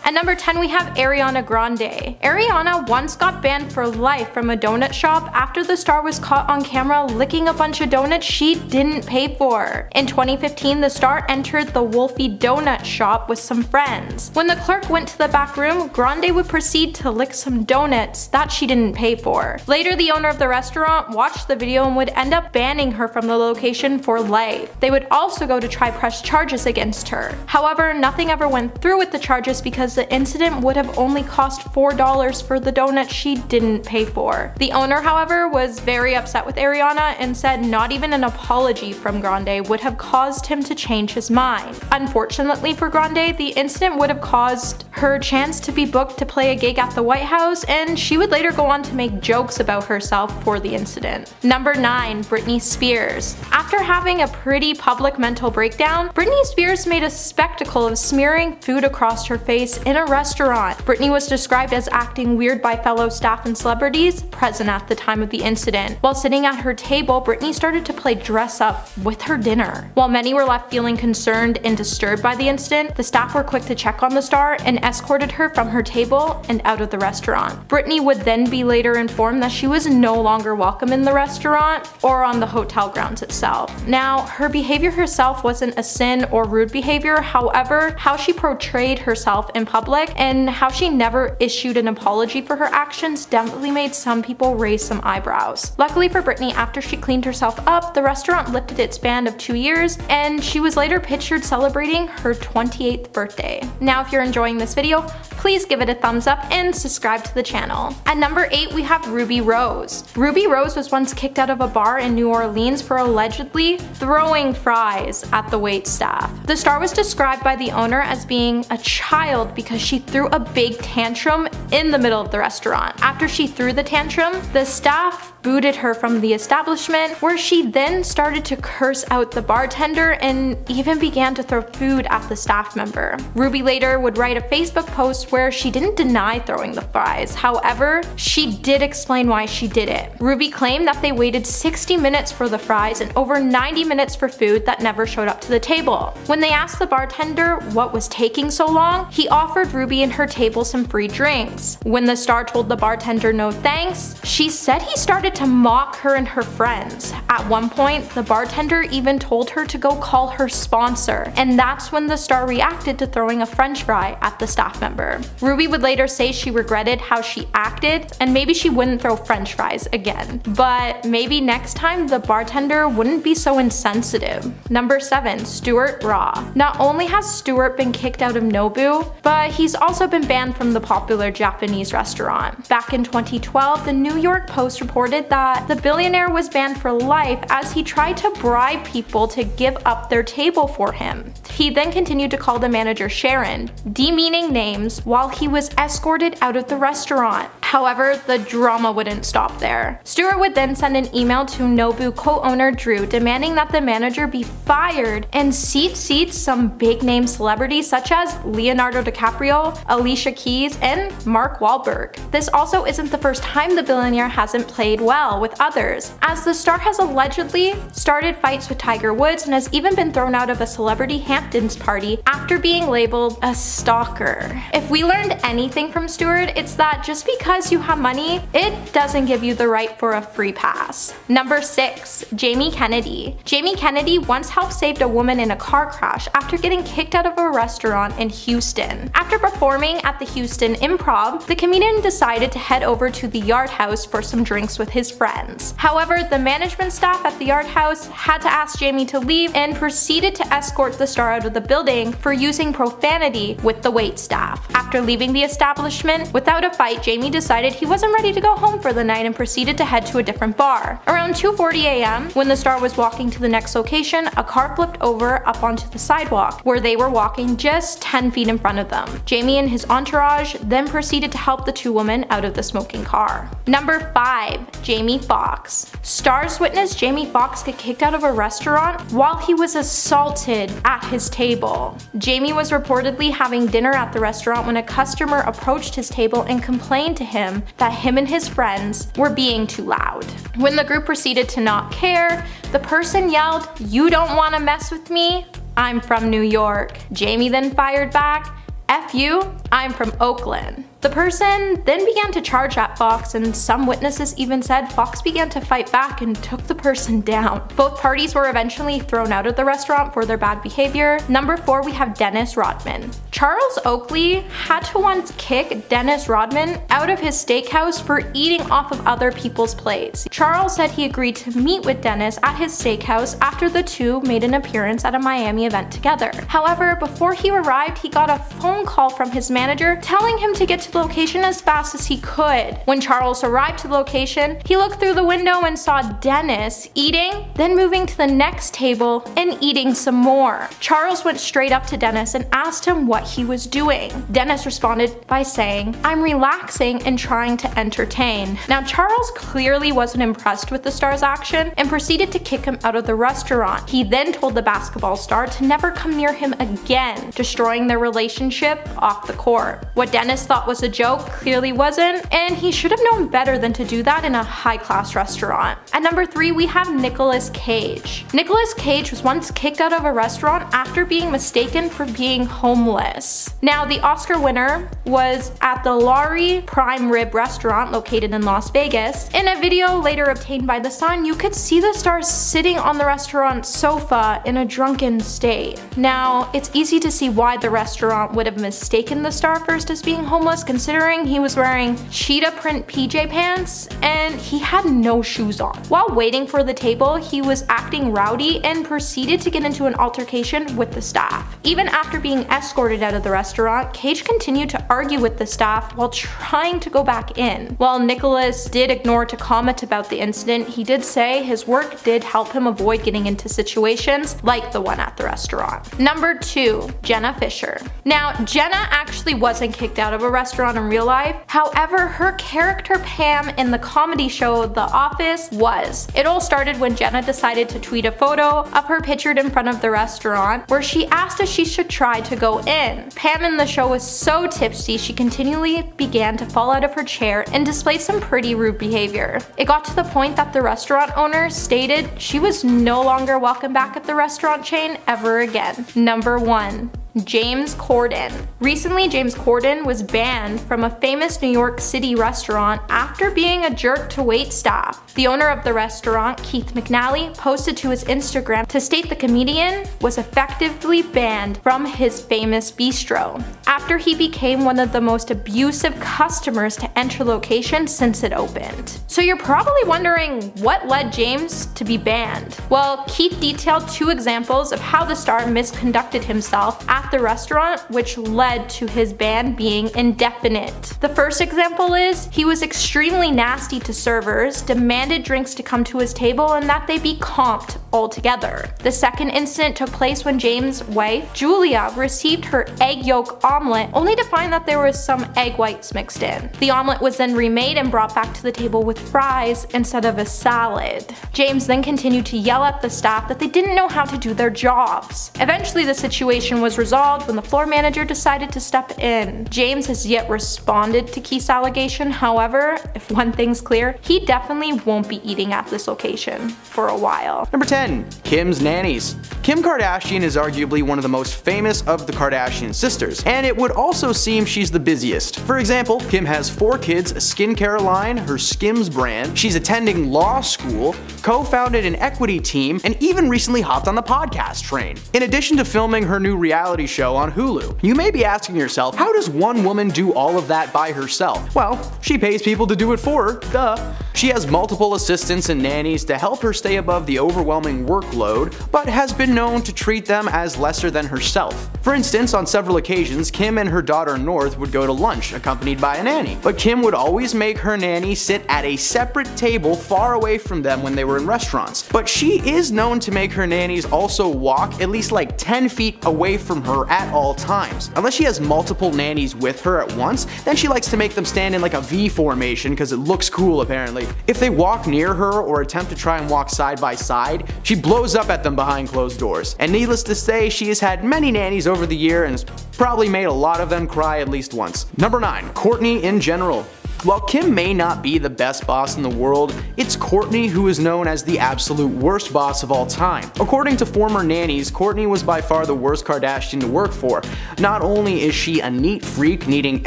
At number 10 we have Ariana Grande. Ariana once got banned for life from a donut shop after the star was caught on camera licking a bunch of donuts she didn't pay for. In 2015, the star entered the Wolfie Donut shop with some friends. When the clerk went to the back room, Grande would proceed to lick some donuts that she didn't pay for. Later, the owner of the restaurant watched the video and would end up banning her from the location for life. They would also go to try press charges against her. However, nothing ever went through with the charges because the incident would have only cost $4 for the donut she didn't pay for. The owner, however, was very upset with Ariana and said not even an apology from Grande would have caused him to change his mind. Unfortunately for Grande, the incident would have caused her a chance to be booked to play a gig at the White House, and she would later go on to make jokes about herself for the incident. Number 9. Britney Spears. After having a pretty public mental breakdown, Britney Spears made a spectacle of smearing food across her face in a restaurant. Britney was described as acting weird by fellow staff and celebrities present at the time of the incident. While sitting at her table, Britney started to play dress up with her dinner. While many were left feeling concerned and disturbed by the incident, the staff were quick to check on the star and escorted her from her table and out of the restaurant. Britney would then be later informed that she was no longer welcome in the restaurant or on the hotel grounds itself. Now, her behavior herself wasn't a sin or rude behavior, however, how she portrayed herself in public and how she never issued an apology for her actions definitely made some people raise some eyebrows. Luckily for Britney, after she cleaned herself up, the restaurant lifted its ban of 2 years and she was later pictured celebrating her 28th birthday. Now, if you're enjoying this video, please give it a thumbs up and subscribe to the channel. At number 8 we have Ruby Rose. Ruby Rose was once kicked out of a bar in New Orleans for allegedly throwing fries at the waitstaff. The star was described by the owner as being a child because she threw a big tantrum in the middle of the restaurant. After she threw the tantrum, the staff booted her from the establishment, where she then started to curse out the bartender and even began to throw food at the staff member. Ruby later would write a Facebook post where she didn't deny throwing the fries. However, she did explain why she did it. Ruby claimed that they waited 60 minutes for the fries and over 90 minutes for food that never showed up to the table. When they asked the bartender what was taking so long, he offered Ruby and her table some free drinks. When the star told the bartender no thanks, she said he started to mock her and her friends. At one point, the bartender even told her to go call her sponsor, and that's when the star reacted to throwing a french fry at the staff member. Ruby would later say she regretted how she acted and maybe she wouldn't throw french fries again. But maybe next time the bartender wouldn't be so insensitive. Number 7. Stuart Raw. Not only has Stuart been kicked out of Nobu, but he's also been banned from the popular Japanese restaurant. Back in 2012, the New York Post reported that the billionaire was banned for life as he tried to bribe people to give up their table for him. He then continued to call the manager Sharon, demeaning names, while he was escorted out of the restaurant. However, the drama wouldn't stop there. Stuart would then send an email to Nobu co-owner Drew demanding that the manager be fired and seat some big name celebrities such as Leonardo DiCaprio, Alicia Keys, and Mark Wahlberg. This also isn't the first time the billionaire hasn't played well with others, as the star has allegedly started fights with Tiger Woods and has even been thrown out of a celebrity Hamptons party after being labeled a stalker. If we learned anything from Stuart, it's that just because you have money, it doesn't give you the right for a free pass. Number 6. Jamie Kennedy. Jamie Kennedy once helped save a woman in a car crash after getting kicked out of a restaurant in Houston. After performing at the Houston Improv, the comedian decided to head over to the Yard House for some drinks with his friends. However, the management staff at the Yard House had to ask Jamie to leave and proceeded to escort the star out of the building for using profanity with the waitstaff. After leaving the establishment without a fight, Jamie decided he wasn't ready to go home for the night and proceeded to head to a different bar. Around 2:40 a.m., when the star was walking to the next location, a car flipped over up onto the sidewalk where they were walking just 10 feet in front of them. Jamie and his entourage then proceeded to help the two women out of the smoking car. Number 5. Jamie Foxx. Stars witnessed Jamie Foxx get kicked out of a restaurant while he was assaulted at his table. Jamie was reportedly having dinner at the restaurant when a customer approached his table and complained to him that him and his friends were being too loud. When the group proceeded to not care, the person yelled, "You don't want to mess with me? I'm from New York." Jamie then fired back, "F you, I'm from Oakland." The person then began to charge at Fox, and some witnesses even said Fox began to fight back and took the person down. Both parties were eventually thrown out of the restaurant for their bad behavior. Number 4, we have Dennis Rodman. Charles Oakley had to once kick Dennis Rodman out of his steakhouse for eating off of other people's plates. Charles said he agreed to meet with Dennis at his steakhouse after the two made an appearance at a Miami event together. However, before he arrived, he got a phone call from his manager telling him to get to the location as fast as he could. When Charles arrived to the location, he looked through the window and saw Dennis eating, then moving to the next table and eating some more. Charles went straight up to Dennis and asked him what he was doing. Dennis responded by saying, "I'm relaxing and trying to entertain." Now, Charles clearly wasn't impressed with the star's action and proceeded to kick him out of the restaurant. He then told the basketball star to never come near him again, destroying their relationship off the court. What Dennis thought was a joke clearly wasn't, and he should have known better than to do that in a high-class restaurant. At number 3, we have Nicolas Cage. Nicolas Cage was once kicked out of a restaurant after being mistaken for being homeless. Now, the Oscar winner was at the Laurie Prime Rib restaurant located in Las Vegas. In a video later obtained by The Sun, you could see the star sitting on the restaurant sofa in a drunken state. Now, it's easy to see why the restaurant would have mistaken the star first as being homeless, considering he was wearing cheetah print PJ pants and he had no shoes on. While waiting for the table, he was acting rowdy and proceeded to get into an altercation with the staff. Even after being escorted out of the restaurant, Cage continued to argue with the staff while trying to go back in. While Nicolas did ignore to comment about the incident, he did say his work did help him avoid getting into situations like the one at the restaurant. Number 2, Jenna Fischer. Now, Jenna actually wasn't kicked out of a restaurant in real life. However, her character Pam in the comedy show The Office was. It all started when Jenna decided to tweet a photo of her pictured in front of the restaurant where she asked if she should try to go in. Pam in the show was so tipsy she continually began to fall out of her chair and display some pretty rude behavior. It got to the point that the restaurant owner stated she was no longer welcome back at the restaurant chain ever again. Number 1, James Corden. Recently, James Corden was banned from a famous New York City restaurant after being a jerk to waitstaff. The owner of the restaurant, Keith McNally, posted to his Instagram to state the comedian was effectively banned from his famous bistro after he became one of the most abusive customers to enter the location since it opened. So you're probably wondering what led James to be banned. Well, Keith detailed 2 examples of how the star misconducted himself at the restaurant, which led to his ban being indefinite. The first example is he was extremely nasty to servers, demanded drinks to come to his table and that they be comped altogether. The second incident took place when James' wife, Julia, received her egg yolk omelet only to find that there was some egg whites mixed in. The omelet was then remade and brought back to the table with fries instead of a salad. James then continued to yell at the staff that they didn't know how to do their jobs. Eventually, the situation was resolved when the floor manager decided to step in. James has yet responded to Keith's allegation. However, if one thing's clear, he definitely won't be eating at this location for a while. Number 10, Kim's nannies. Kim Kardashian is arguably one of the most famous of the Kardashian sisters, and it would also seem she's the busiest. For example, Kim has 4 kids, a skincare line, her Skims brand, she's attending law school, co-founded an equity team, and even recently hopped on the podcast train. In addition to filming her new reality show on Hulu. You may be asking yourself, how does one woman do all of that by herself? Well, she pays people to do it for her, duh. She has multiple assistants and nannies to help her stay above the overwhelming workload, but has been known to treat them as lesser than herself. For instance, on several occasions, Kim and her daughter North would go to lunch accompanied by a nanny, but Kim would always make her nanny sit at a separate table far away from them when they were in restaurants. But she is known to make her nannies also walk at least like 10 feet away from her at all times. Unless she has multiple nannies with her at once, then she likes to make them stand in like a V formation because it looks cool apparently. If they walk near her or attempt to try and walk side by side, she blows up at them behind closed doors. And needless to say, she has had many nannies over the year and has probably made a lot of them cry at least once. Number 9, Kourtney in general. While Kim may not be the best boss in the world, it's Kourtney who is known as the absolute worst boss of all time. According to former nannies, Kourtney was by far the worst Kardashian to work for. Not only is she a neat freak, needing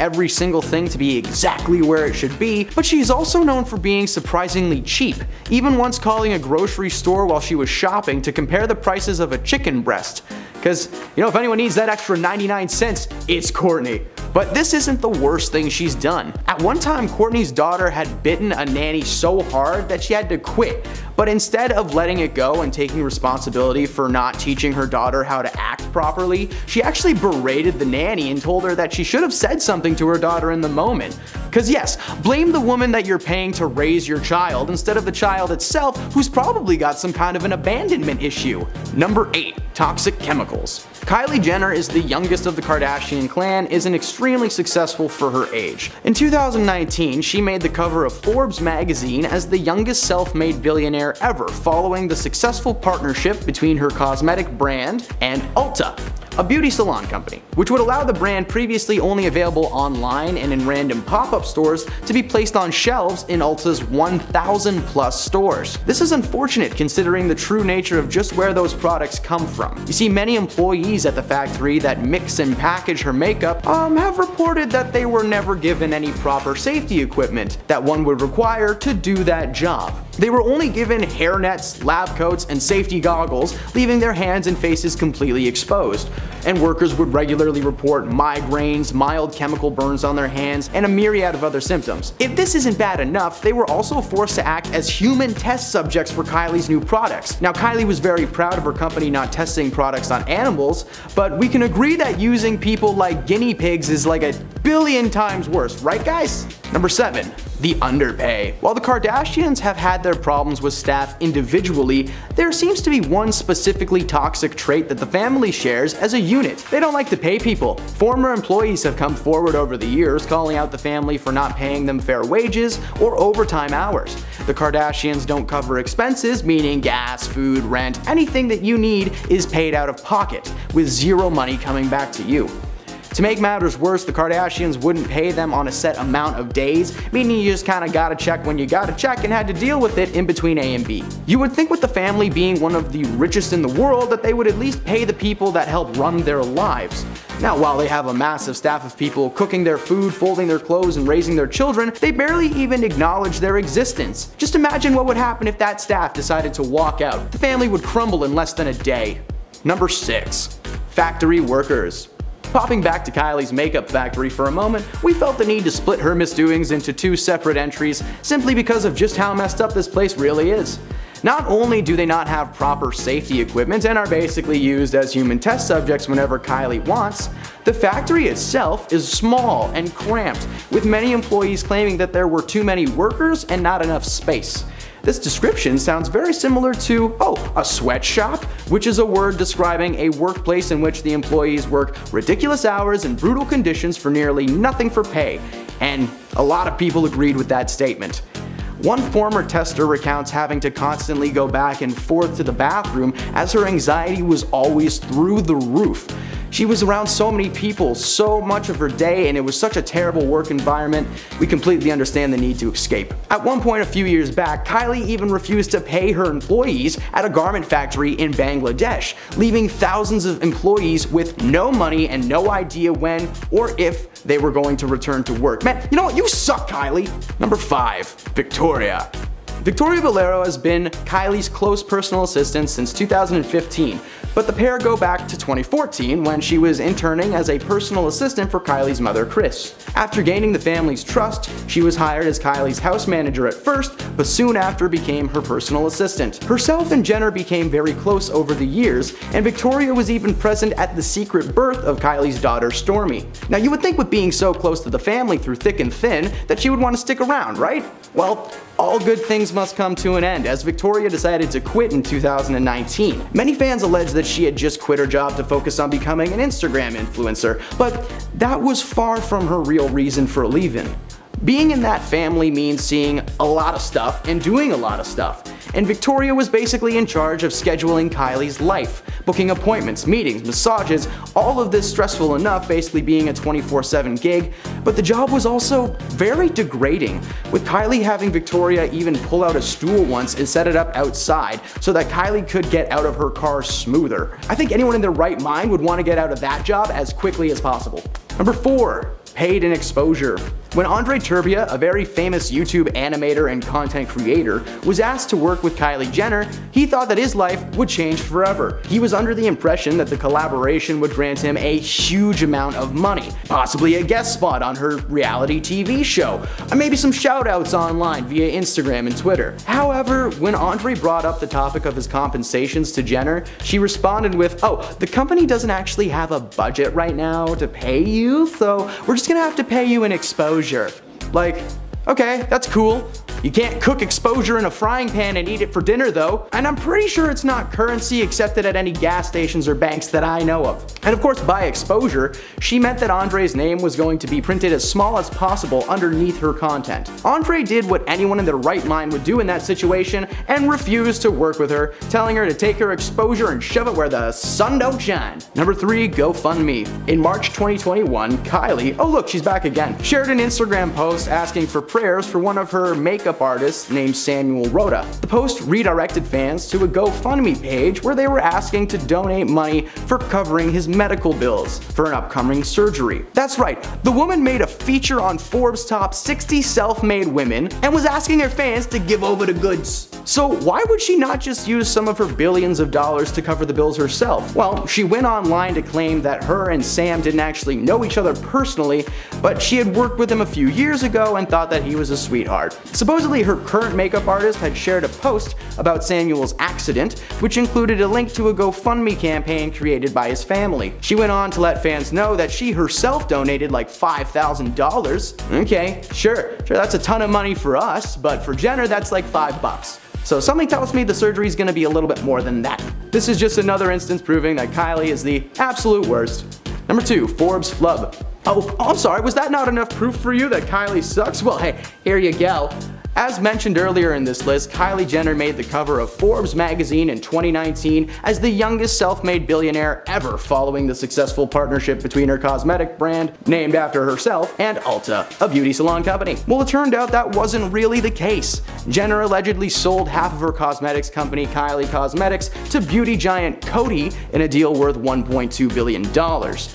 every single thing to be exactly where it should be, but she's also known for being surprisingly cheap, even once calling a grocery store while she was shopping to compare the prices of a chicken breast. Because, if anyone needs that extra 99 cents, it's Kourtney. But this isn't the worst thing she's done. At one time, Kourtney's daughter had bitten a nanny so hard that she had to quit. But instead of letting it go and taking responsibility for not teaching her daughter how to act properly, she actually berated the nanny and told her that she should have said something to her daughter in the moment. Cause yes, blame the woman that you're paying to raise your child instead of the child itself, who's probably got some kind of an abandonment issue. Number 8. Toxic chemicals. Kylie Jenner is the youngest of the Kardashian clan, is extremely successful for her age. In 2019, she made the cover of Forbes magazine as the youngest self-made billionaire ever, following the successful partnership between her cosmetic brand and Ulta, a beauty salon company, which would allow the brand previously only available online and in random pop-up stores to be placed on shelves in Ulta's 1,000 plus stores. This is unfortunate considering the true nature of just where those products come from. You see, many employees at the factory that mix and package her makeup have reported that they were never given any proper safety equipment that one would require to do that job. They were only given hairnets, lab coats, and safety goggles, leaving their hands and faces completely exposed. And workers would regularly report migraines, mild chemical burns on their hands, and a myriad of other symptoms. If this isn't bad enough, they were also forced to act as human test subjects for Kylie's new products. Now, Kylie was very proud of her company not testing products on animals, but we can agree that using people like guinea pigs is like a billion times worse, right guys? Number 7. The underpay. While the Kardashians have had their problems with staff individually, there seems to be one specifically toxic trait that the family shares as a unit. They don't like to pay people. Former employees have come forward over the years calling out the family for not paying them fair wages or overtime hours. The Kardashians don't cover expenses, meaning gas, food, rent, anything that you need is paid out of pocket, with zero money coming back to you. To make matters worse, the Kardashians wouldn't pay them on a set amount of days, meaning you just kinda gotta check when you gotta check and had to deal with it in between A and B. You would think with the family being one of the richest in the world that they would at least pay the people that help run their lives. Now, while they have a massive staff of people cooking their food, folding their clothes, and raising their children, they barely even acknowledge their existence. Just imagine what would happen if that staff decided to walk out. The family would crumble in less than a day. Number 6. Factory workers. Popping back to Kylie's makeup factory for a moment, we felt the need to split her misdoings into 2 separate entries simply because of just how messed up this place really is. Not only do they not have proper safety equipment and are basically used as human test subjects whenever Kylie wants, the factory itself is small and cramped, with many employees claiming that there were too many workers and not enough space. This description sounds very similar to, a sweatshop, which is a word describing a workplace in which the employees work ridiculous hours and brutal conditions for nearly nothing for pay. And a lot of people agreed with that statement. One former tester recounts having to constantly go back and forth to the bathroom as her anxiety was always through the roof. She was around so many people so much of her day, and it was such a terrible work environment. We completely understand the need to escape. At one point a few years back, Kylie even refused to pay her employees at a garment factory in Bangladesh, leaving thousands of employees with no money and no idea when or if they were going to return to work. Man, you know what? You suck, Kylie. Number 5. Victoria. Victoria Valero has been Kylie's close personal assistant since 2015, but the pair go back to 2014 when she was interning as a personal assistant for Kylie's mother, Kris. After gaining the family's trust, she was hired as Kylie's house manager at first, but soon after became her personal assistant. Herself and Jenner became very close over the years, and Victoria was even present at the secret birth of Kylie's daughter, Stormi. Now, you would think with being so close to the family through thick and thin that she would want to stick around, right? Well, all good things must come to an end, as Victoria decided to quit in 2019. Many fans allege that she had just quit her job to focus on becoming an Instagram influencer, but that was far from her real reason for leaving. Being in that family means seeing a lot of stuff and doing a lot of stuff, and Victoria was basically in charge of scheduling Kylie's life, booking appointments, meetings, massages, all of this stressful enough, basically being a 24/7 gig, but the job was also very degrading, with Kylie having Victoria even pull out a stool once and set it up outside so that Kylie could get out of her car smoother. I think anyone in their right mind would want to get out of that job as quickly as possible. Number 4. Paid in exposure. When Andre Turbia, a very famous YouTube animator and content creator, was asked to work with Kylie Jenner, he thought that his life would change forever. He was under the impression that the collaboration would grant him a huge amount of money, possibly a guest spot on her reality TV show, and maybe some shoutouts online via Instagram and Twitter. However, when Andre brought up the topic of his compensations to Jenner, she responded with, "Oh, the company doesn't actually have a budget right now to pay you, so we're just gonna have to pay you in exposure." Like, okay, that's cool. You can't cook exposure in a frying pan and eat it for dinner though, and I'm pretty sure it's not currency accepted at any gas stations or banks that I know of. And of course, by exposure, she meant that Andre's name was going to be printed as small as possible underneath her content. Andre did what anyone in their right mind would do in that situation and refused to work with her, telling her to take her exposure and shove it where the sun don't shine. Number 3, GoFundMe. In March 2021, Kylie, oh look, she's back again, shared an Instagram post asking for prayers for one of her makeup artist named Samuel Rhoda. The post redirected fans to a GoFundMe page where they were asking to donate money for covering his medical bills for an upcoming surgery. That's right, the woman made a feature on Forbes' top 60 self-made women and was asking her fans to give over the goods. So why would she not just use some of her billions of dollars to cover the bills herself? Well, she went online to claim that her and Sam didn't actually know each other personally, but she had worked with him a few years ago and thought that he was a sweetheart. Supposedly, her current makeup artist had shared a post about Samuel's accident, which included a link to a GoFundMe campaign created by his family. She went on to let fans know that she herself donated like $5,000. Okay, sure, that's a ton of money for us, but for Jenner that's like $5. So something tells me the surgery is going to be a little bit more than that. This is just another instance proving that Kylie is the absolute worst. Number 2, Forbes flub. Oh, I'm sorry, was that not enough proof for you that Kylie sucks? Well, hey, here you go. As mentioned earlier in this list, Kylie Jenner made the cover of Forbes magazine in 2019 as the youngest self-made billionaire ever, following the successful partnership between her cosmetic brand, named after herself, and Ulta, a beauty salon company. Well, it turned out that wasn't really the case. Jenner allegedly sold half of her cosmetics company, Kylie Cosmetics, to beauty giant Coty in a deal worth $1.2 billion.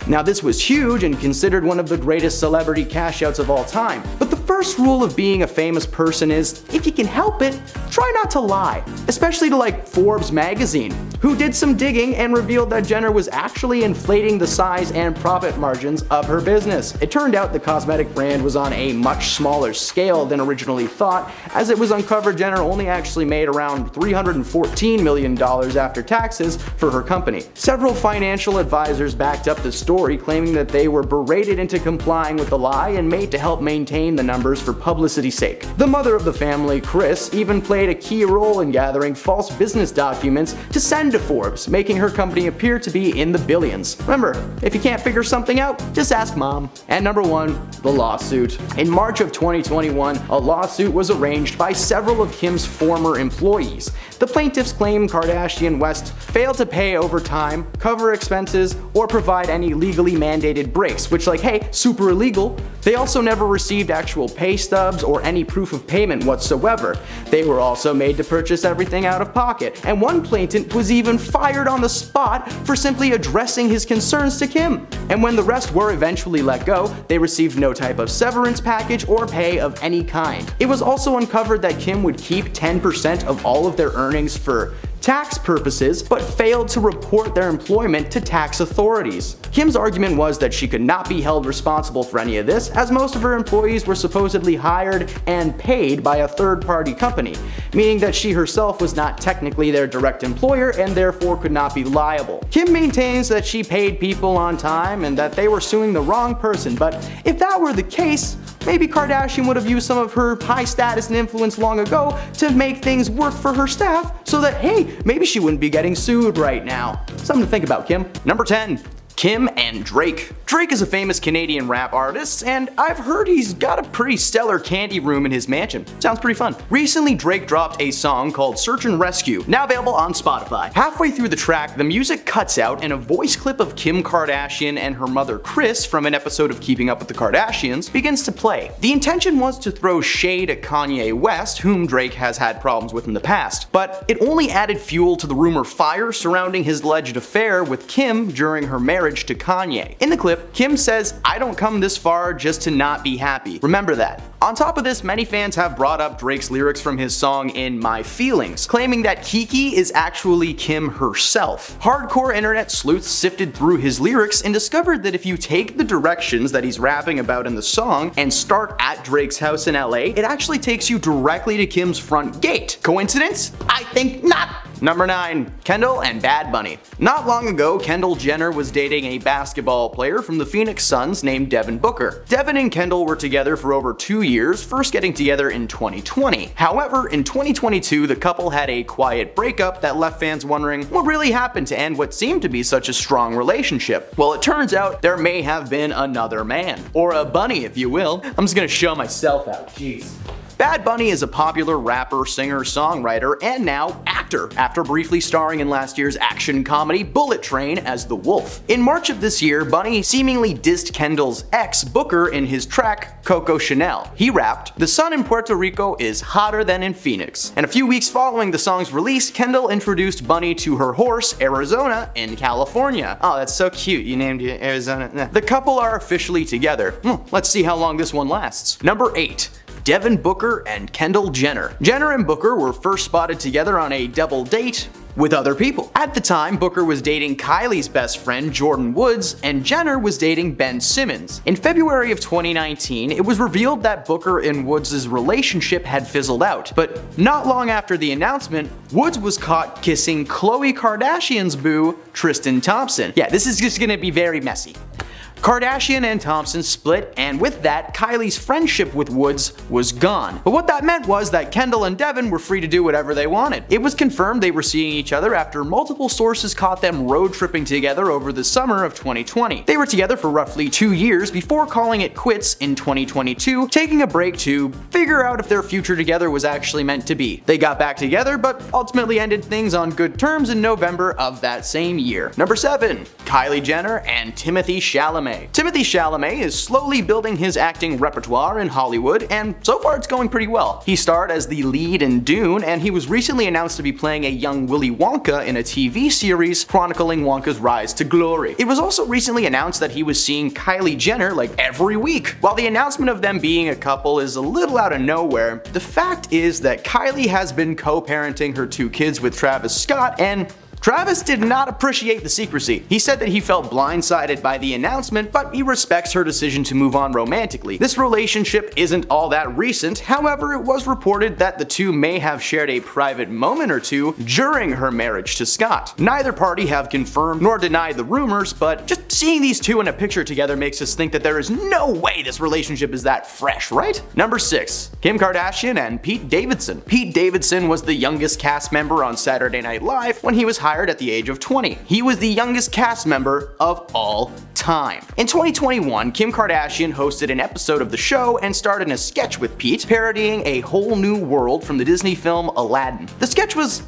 Now, this was huge and considered one of the greatest celebrity cash outs of all time. But the first rule of being a famous person is, if you can help it, try not to lie. Especially to like Forbes magazine, who did some digging and revealed that Jenner was actually inflating the size and profit margins of her business. It turned out the cosmetic brand was on a much smaller scale than originally thought, as it was uncovered Jenner only actually made around $314 million after taxes for her company. Several financial advisors backed up the story, claiming that they were berated into complying with the lie and made to help maintain the numbers for publicity's sake. The mother of the family, Kris, even played a key role in gathering false business documents to send to Forbes, making her company appear to be in the billions. Remember, if you can't figure something out, just ask mom. And number 1, the lawsuit. In March of 2021, a lawsuit was arranged by several of Kim's former employees. The plaintiffs claim Kardashian West failed to pay overtime, cover expenses, or provide any legally mandated breaks, which, like, hey, super illegal. They also never received actual pay stubs or any proof of payment whatsoever. They were also made to purchase everything out of pocket, and one plaintiff was even fired on the spot for simply addressing his concerns to Kim. And when the rest were eventually let go, they received no type of severance package or pay of any kind. It was also uncovered that Kim would keep 10% of all of their earnings for tax purposes, but failed to report their employment to tax authorities. Kim's argument was that she could not be held responsible for any of this, as most of her employees were supposedly hired and paid by a third-party company, meaning that she herself was not technically their direct employer and therefore could not be liable. Kim maintains that she paid people on time and that they were suing the wrong person, but if that were the case, maybe Kardashian would have used some of her high status and influence long ago to make things work for her staff so that, hey, maybe she wouldn't be getting sued right now. Something to think about, Kim. Number 10. Kim and Drake. Drake is a famous Canadian rap artist, and I've heard he's got a pretty stellar candy room in his mansion. Sounds pretty fun. Recently, Drake dropped a song called Search and Rescue, now available on Spotify. Halfway through the track, the music cuts out and a voice clip of Kim Kardashian and her mother Kris from an episode of Keeping Up with the Kardashians begins to play. The intention was to throw shade at Kanye West, whom Drake has had problems with in the past, but it only added fuel to the rumor fire surrounding his alleged affair with Kim during her marriage to Kanye. In the clip, Kim says, "I don't come this far just to not be happy. Remember that." On top of this, many fans have brought up Drake's lyrics from his song In My Feelings, claiming that Kiki is actually Kim herself. Hardcore internet sleuths sifted through his lyrics and discovered that if you take the directions that he's rapping about in the song and start at Drake's house in LA, it actually takes you directly to Kim's front gate. Coincidence? I think not. Number 9. Kendall and Bad Bunny. Not long ago, Kendall Jenner was dating a basketball player from the Phoenix Suns named Devin Booker. Devin and Kendall were together for over 2 years, first getting together in 2020. However, in 2022, the couple had a quiet breakup that left fans wondering what really happened to end what seemed to be such a strong relationship. Well, it turns out there may have been another man. Or a bunny, if you will. I'm just gonna show myself out, jeez. Bad Bunny is a popular rapper, singer, songwriter, and now actor, after briefly starring in last year's action comedy Bullet Train as the Wolf. In March of this year, Bunny seemingly dissed Kendall's ex, Booker, in his track Coco Chanel. He rapped, "The sun in Puerto Rico is hotter than in Phoenix." And a few weeks following the song's release, Kendall introduced Bunny to her horse, Arizona, in California. Oh, that's so cute, you named it Arizona. The couple are officially together. Let's see how long this one lasts. Number 8. Devin Booker and Kendall Jenner. Jenner and Booker were first spotted together on a double date with other people. At the time, Booker was dating Kylie's best friend, Jordyn Woods, and Jenner was dating Ben Simmons. In February of 2019, it was revealed that Booker and Woods' relationship had fizzled out. But not long after the announcement, Woods was caught kissing Khloe Kardashian's boo, Tristan Thompson. Yeah, this is just gonna be very messy. Kardashian and Thompson split, and with that, Kylie's friendship with Woods was gone. But what that meant was that Kendall and Devin were free to do whatever they wanted. It was confirmed they were seeing each other after multiple sources caught them road tripping together over the summer of 2020. They were together for roughly 2 years before calling it quits in 2022, taking a break to figure out if their future together was actually meant to be. They got back together, but ultimately ended things on good terms in November of that same year. Number 7. Kylie Jenner and Timothée Chalamet. Timothée Chalamet is slowly building his acting repertoire in Hollywood, and so far it's going pretty well. He starred as the lead in Dune, and he was recently announced to be playing a young Willy Wonka in a TV series chronicling Wonka's rise to glory. It was also recently announced that he was seeing Kylie Jenner like every week. While the announcement of them being a couple is a little out of nowhere, the fact is that Kylie has been co-parenting her 2 kids with Travis Scott, and Travis did not appreciate the secrecy. He said that he felt blindsided by the announcement, but he respects her decision to move on romantically. This relationship isn't all that recent, however, it was reported that the two may have shared a private moment or two during her marriage to Scott. Neither party have confirmed nor denied the rumors, but just seeing these two in a picture together makes us think that there is no way this relationship is that fresh, right? Number 6. Kim Kardashian and Pete Davidson. Pete Davidson was the youngest cast member on Saturday Night Live when he was hired at the age of 20. He was the youngest cast member of all time. In 2021, Kim Kardashian hosted an episode of the show and starred in a sketch with Pete, parodying A Whole New World from the Disney film Aladdin. The sketch was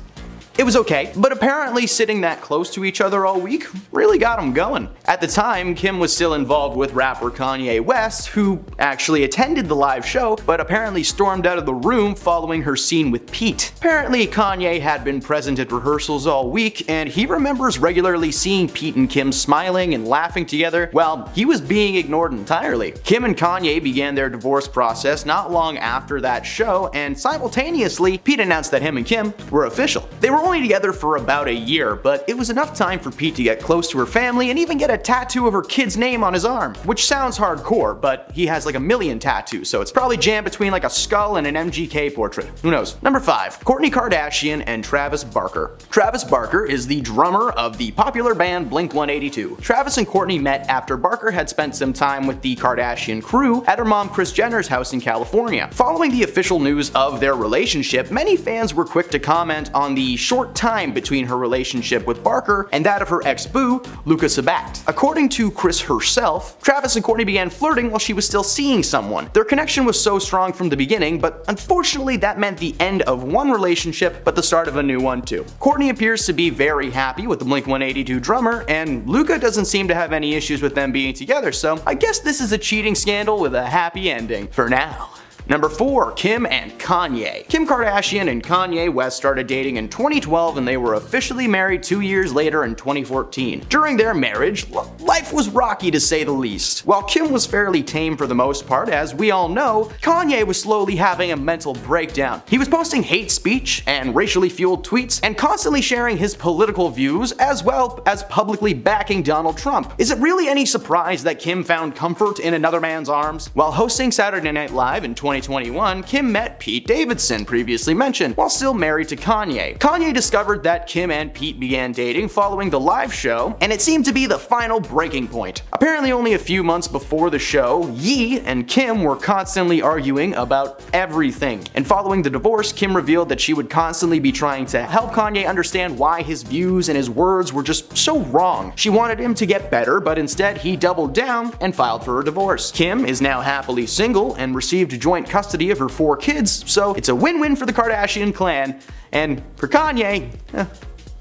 okay, but apparently sitting that close to each other all week really got them going. At the time, Kim was still involved with rapper Kanye West, who actually attended the live show, but apparently stormed out of the room following her scene with Pete. Apparently, Kanye had been present at rehearsals all week, and he remembers regularly seeing Pete and Kim smiling and laughing together while he was being ignored entirely. Kim and Kanye began their divorce process not long after that show, and simultaneously, Pete announced that him and Kim were official. They were only together for about a year, but it was enough time for Pete to get close to her family and even get a tattoo of her kid's name on his arm, which sounds hardcore, but he has like a million tattoos, so it's probably jammed between like a skull and an MGK portrait. Who knows? Number 5. Kourtney Kardashian and Travis Barker. Travis Barker is the drummer of the popular band Blink-182. Travis and Kourtney met after Barker had spent some time with the Kardashian crew at her mom Kris Jenner's house in California. Following the official news of their relationship, many fans were quick to comment on the short time between her relationship with Barker and that of her ex-boo, Luka Sabat. According to Kris herself, Travis and Kourtney began flirting while she was still seeing someone. Their connection was so strong from the beginning, but unfortunately that meant the end of one relationship but the start of a new one too. Kourtney appears to be very happy with the Blink-182 drummer, and Luka doesn't seem to have any issues with them being together, so I guess this is a cheating scandal with a happy ending. For now. Number 4. Kim and Kanye. Kim Kardashian and Kanye West started dating in 2012 and they were officially married 2 years later in 2014. During their marriage, life was rocky to say the least. While Kim was fairly tame for the most part, as we all know, Kanye was slowly having a mental breakdown. He was posting hate speech and racially fueled tweets and constantly sharing his political views as well as publicly backing Donald Trump. Is it really any surprise that Kim found comfort in another man's arms? While hosting Saturday Night Live in 2021, Kim met Pete Davidson, previously mentioned, while still married to Kanye. Kanye discovered that Kim and Pete began dating following the live show, and it seemed to be the final breaking point. Apparently only a few months before the show, Ye and Kim were constantly arguing about everything. And following the divorce, Kim revealed that she would constantly be trying to help Kanye understand why his views and his words were just so wrong. She wanted him to get better, but instead he doubled down and filed for a divorce. Kim is now happily single and received joint custody of her 4 kids, so it's a win-win for the Kardashian clan, and for Kanye,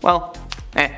well,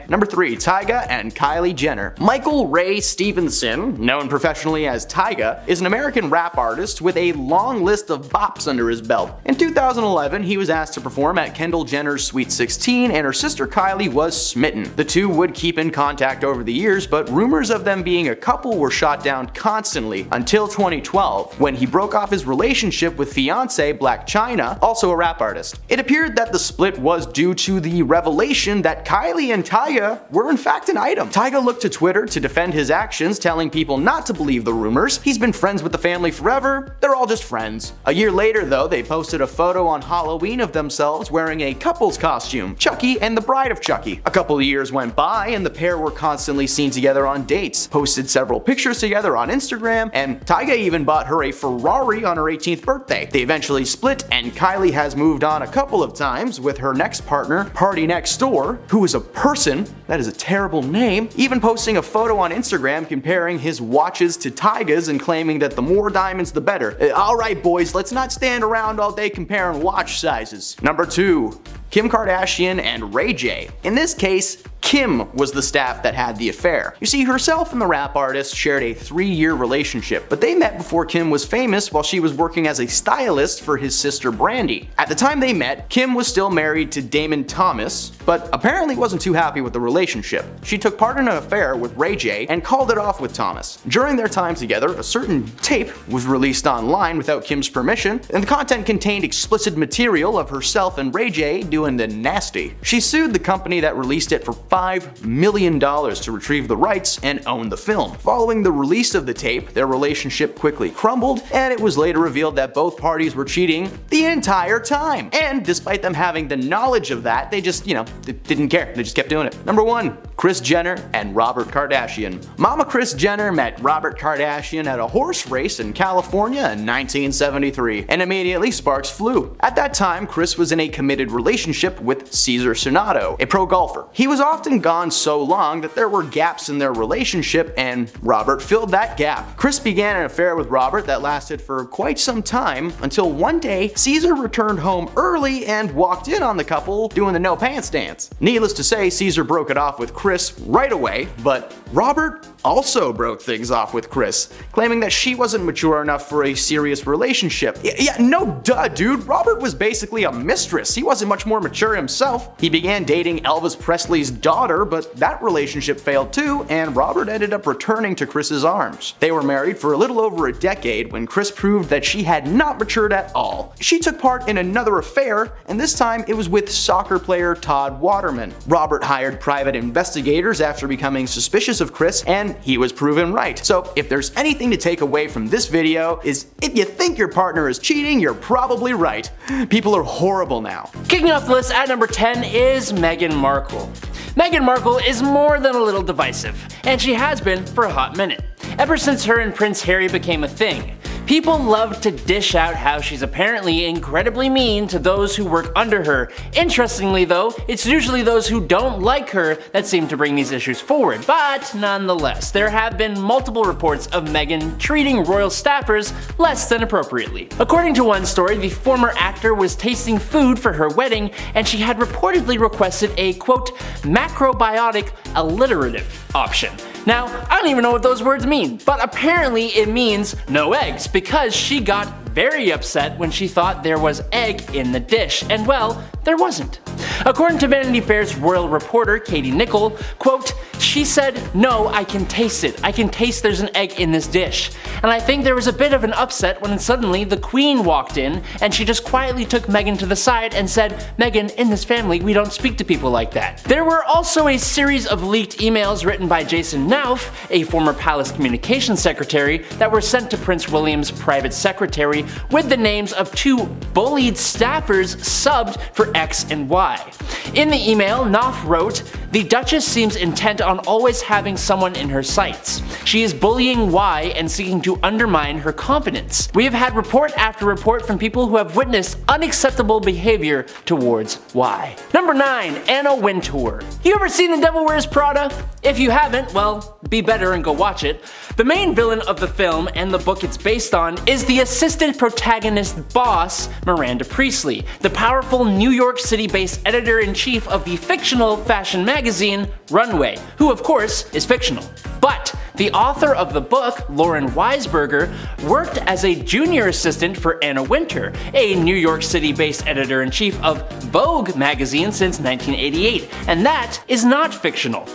Number 3. Tyga and Kylie Jenner. Michael Ray Stevenson, known professionally as Tyga, is an American rap artist with a long list of bops under his belt. In 2011, he was asked to perform at Kendall Jenner's Sweet 16, and her sister Kylie was smitten. The two would keep in contact over the years, but rumors of them being a couple were shot down constantly until 2012, when he broke off his relationship with fiancée Blac Chyna, also a rap artist. It appeared that the split was due to the revelation that Kylie and Tyga were in fact an item. Tyga looked to Twitter to defend his actions, telling people not to believe the rumors. He's been friends with the family forever, they're all just friends. A year later though, they posted a photo on Halloween of themselves wearing a couple's costume, Chucky and the Bride of Chucky. A couple of years went by and the pair were constantly seen together on dates, posted several pictures together on Instagram, and Tyga even bought her a Ferrari on her 18th birthday. They eventually split, and Kylie has moved on a couple of times with her next partner, Party Next Door, who is a person, that is a terrible name, even posting a photo on Instagram comparing his watches to Tyga's and claiming that the more diamonds the better. Alright boys, let's not stand around all day comparing watch sizes. Number 2. Kim Kardashian and Ray J. In this case, Kim was the staff that had the affair. You see, herself and the rap artist shared a 3-year relationship, but they met before Kim was famous while she was working as a stylist for his sister Brandy. At the time they met, Kim was still married to Damon Thomas, but apparently wasn't too happy with the relationship. She took part in an affair with Ray J and called it off with Thomas. During their time together, a certain tape was released online without Kim's permission, and the content contained explicit material of herself and Ray J doing the nasty. She sued the company that released it for $5 million to retrieve the rights and own the film. Following the release of the tape, their relationship quickly crumbled, and it was later revealed that both parties were cheating the entire time. And despite them having the knowledge of that, they just, didn't care. They just kept doing it. Number 1. Kris Jenner and Robert Kardashian. Mama Kris Jenner met Robert Kardashian at a horse race in California in 1973, and immediately sparks flew. At that time, Kris was in a committed relationship with Cesar Sonato, a pro golfer. He was often gone so long that there were gaps in their relationship, and Robert filled that gap. Kris began an affair with Robert that lasted for quite some time until one day Cesar returned home early and walked in on the couple doing the no pants dance. Needless to say, Cesar broke it off with Kris right away, but Robert also broke things off with Kris, claiming that she wasn't mature enough for a serious relationship. Yeah, no duh, dude. Robert was basically a mistress. He wasn't much more mature himself. He began dating Elvis Presley's daughter, but that relationship failed too, and Robert ended up returning to Kris's arms. They were married for a little over a decade when Kris proved that she had not matured at all. She took part in another affair, and this time it was with soccer player Todd Waterman. Robert hired private investigators after becoming suspicious of Kris, and he was proven right. So if there's anything to take away from this video, is if you think your partner is cheating, you're probably right. People are horrible now. Kicking off the list at number 10 is Meghan Markle. Meghan Markle is more than a little divisive, and she has been for a hot minute. Ever since her and Prince Harry became a thing, People love to dish out how she's apparently incredibly mean to those who work under her. Interestingly though, it's usually those who don't like her that seem to bring these issues forward, but nonetheless, there have been multiple reports of Meghan treating royal staffers less than appropriately. According to one story, the former actor was tasting food for her wedding and she had reportedly requested a quote, macrobiotic alliterative option. Now, I don't even know what those words mean, but apparently it means no eggs because she got very upset when she thought there was egg in the dish, and well, there wasn't. According to Vanity Fair's royal reporter Katie Nicholl, quote, she said, no, I can taste it. I can taste there's an egg in this dish. And I think there was a bit of an upset when suddenly the Queen walked in and she just quietly took Meghan to the side and said, Meghan, in this family we don't speak to people like that. There were also a series of leaked emails written by Jason Nauf, a former palace communications secretary, that were sent to Prince William's private secretary with the names of two bullied staffers subbed for X and Y. In the email, Nauf wrote, the Duchess seems intent on always having someone in her sights. She is bullying Y and seeking to undermine her confidence. We have had report after report from people who have witnessed unacceptable behavior towards Y. Number 9. Anna Wintour. You ever seen The Devil Wears Prada? If you haven't, well, be better and go watch it. The main villain of the film and the book it's based on is the assistant protagonist boss, Miranda Priestly, the powerful New York City-based editor-in-chief of the fictional fashion magazine Runway, who of course is fictional. But the author of the book, Lauren Weisberger, worked as a junior assistant for Anna Wintour, a New York City-based editor-in-chief of Vogue magazine since 1988, and that is not fictional.